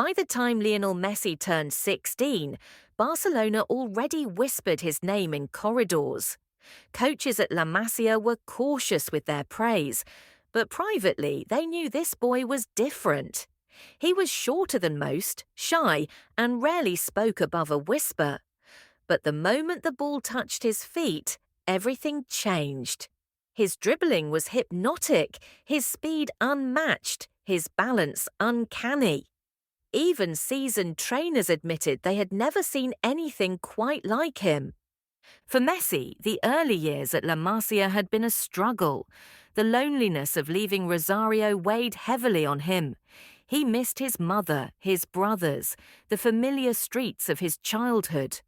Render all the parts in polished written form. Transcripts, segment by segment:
By the time Lionel Messi turned 16, Barcelona already whispered his name in corridors. Coaches at La Masia were cautious with their praise, but privately they knew this boy was different. He was shorter than most, shy, and rarely spoke above a whisper. But the moment the ball touched his feet, everything changed. His dribbling was hypnotic, his speed unmatched, his balance uncanny. Even seasoned trainers admitted they had never seen anything quite like him. For Messi, the early years at La Masia had been a struggle. The loneliness of leaving Rosario weighed heavily on him. He missed his mother, his brothers, the familiar streets of his childhood.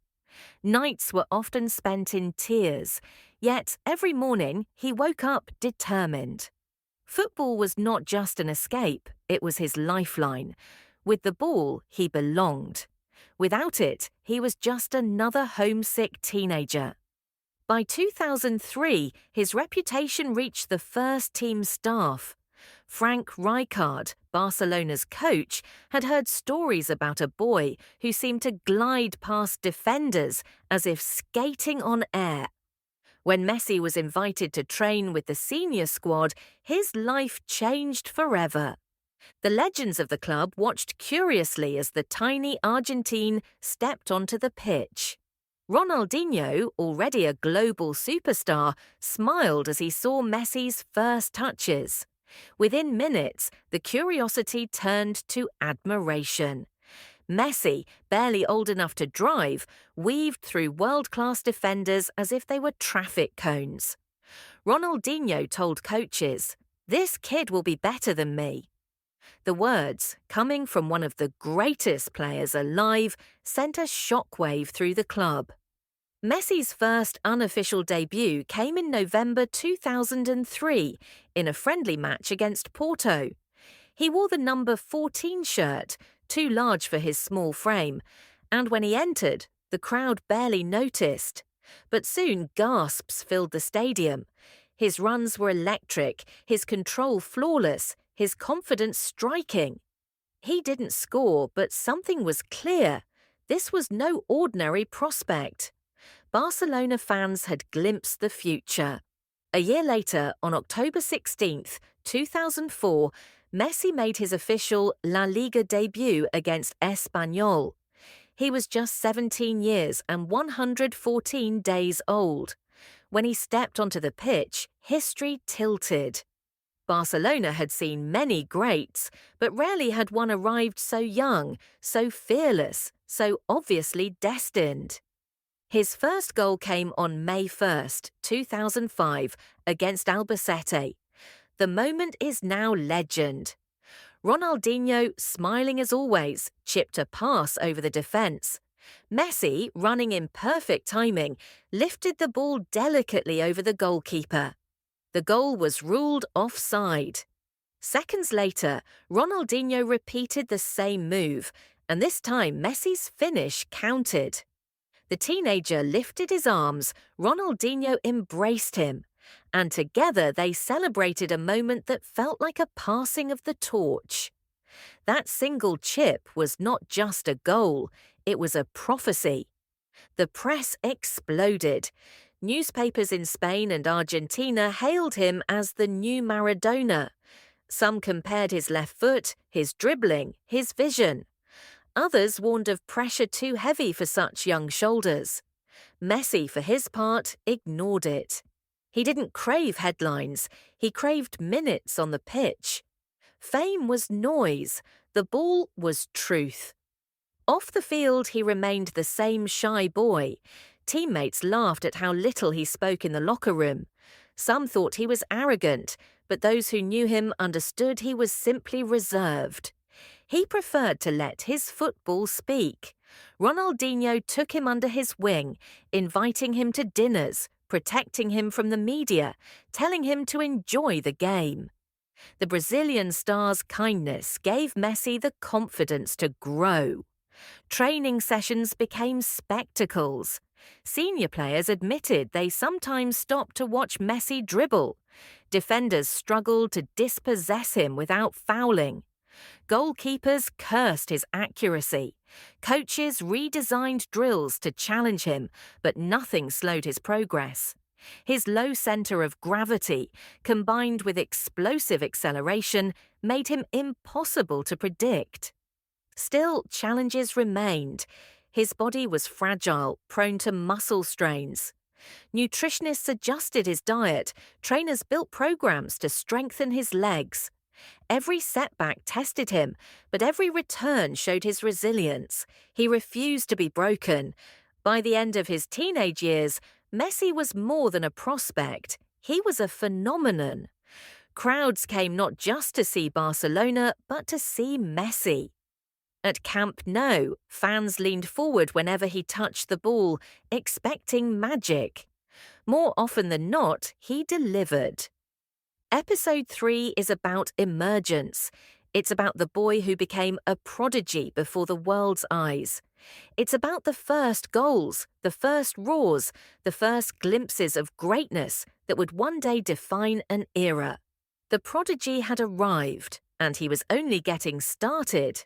Nights were often spent in tears, yet every morning he woke up determined. Football was not just an escape, it was his lifeline. With the ball, he belonged. Without it, he was just another homesick teenager. By 2003, his reputation reached the first-team staff. Frank Rijkaard, Barcelona's coach, had heard stories about a boy who seemed to glide past defenders as if skating on air. When Messi was invited to train with the senior squad, his life changed forever. The legends of the club watched curiously as the tiny Argentine stepped onto the pitch. Ronaldinho, already a global superstar, smiled as he saw Messi's first touches. Within minutes, the curiosity turned to admiration. Messi, barely old enough to drive, weaved through world-class defenders as if they were traffic cones. Ronaldinho told coaches, "This kid will be better than me." The words, coming from one of the greatest players alive, sent a shockwave through the club. Messi's first unofficial debut came in November 2003 in a friendly match against Porto. He wore the number 14 shirt, too large for his small frame, and when he entered, the crowd barely noticed. But soon gasps filled the stadium. His runs were electric, his control flawless, his confidence striking. He didn't score, but something was clear. This was no ordinary prospect. Barcelona fans had glimpsed the future. A year later, on October 16, 2004, Messi made his official La Liga debut against Espanyol. He was just 17 years and 114 days old. When he stepped onto the pitch, history tilted. Barcelona had seen many greats, but rarely had one arrived so young, so fearless, so obviously destined. His first goal came on May 1, 2005, against Albacete. The moment is now legend. Ronaldinho, smiling as always, chipped a pass over the defence. Messi, running in perfect timing, lifted the ball delicately over the goalkeeper. The goal was ruled offside. Seconds later, Ronaldinho repeated the same move, and this time Messi's finish counted. The teenager lifted his arms, Ronaldinho embraced him, and together they celebrated a moment that felt like a passing of the torch. That single chip was not just a goal, it was a prophecy. The press exploded. Newspapers in Spain and Argentina hailed him as the new Maradona. Some compared his left foot, his dribbling, his vision. Others warned of pressure too heavy for such young shoulders. Messi, for his part, ignored it. He didn't crave headlines, he craved minutes on the pitch. Fame was noise, the ball was truth. Off the field, he remained the same shy boy. Teammates laughed at how little he spoke in the locker room. Some thought he was arrogant, but those who knew him understood he was simply reserved. He preferred to let his football speak. Ronaldinho took him under his wing, inviting him to dinners, protecting him from the media, telling him to enjoy the game. The Brazilian star's kindness gave Messi the confidence to grow. Training sessions became spectacles. Senior players admitted they sometimes stopped to watch Messi dribble. Defenders struggled to dispossess him without fouling. Goalkeepers cursed his accuracy. Coaches redesigned drills to challenge him, but nothing slowed his progress. His low centre of gravity, combined with explosive acceleration, made him impossible to predict. Still, challenges remained. His body was fragile, prone to muscle strains. Nutritionists adjusted his diet, trainers built programs to strengthen his legs. Every setback tested him, but every return showed his resilience. He refused to be broken. By the end of his teenage years, Messi was more than a prospect. He was a phenomenon. Crowds came not just to see Barcelona, but to see Messi. At Camp Nou, fans leaned forward whenever he touched the ball, expecting magic. More often than not, he delivered. Episode 3 is about emergence. It's about the boy who became a prodigy before the world's eyes. It's about the first goals, the first roars, the first glimpses of greatness that would one day define an era. The prodigy had arrived, and he was only getting started.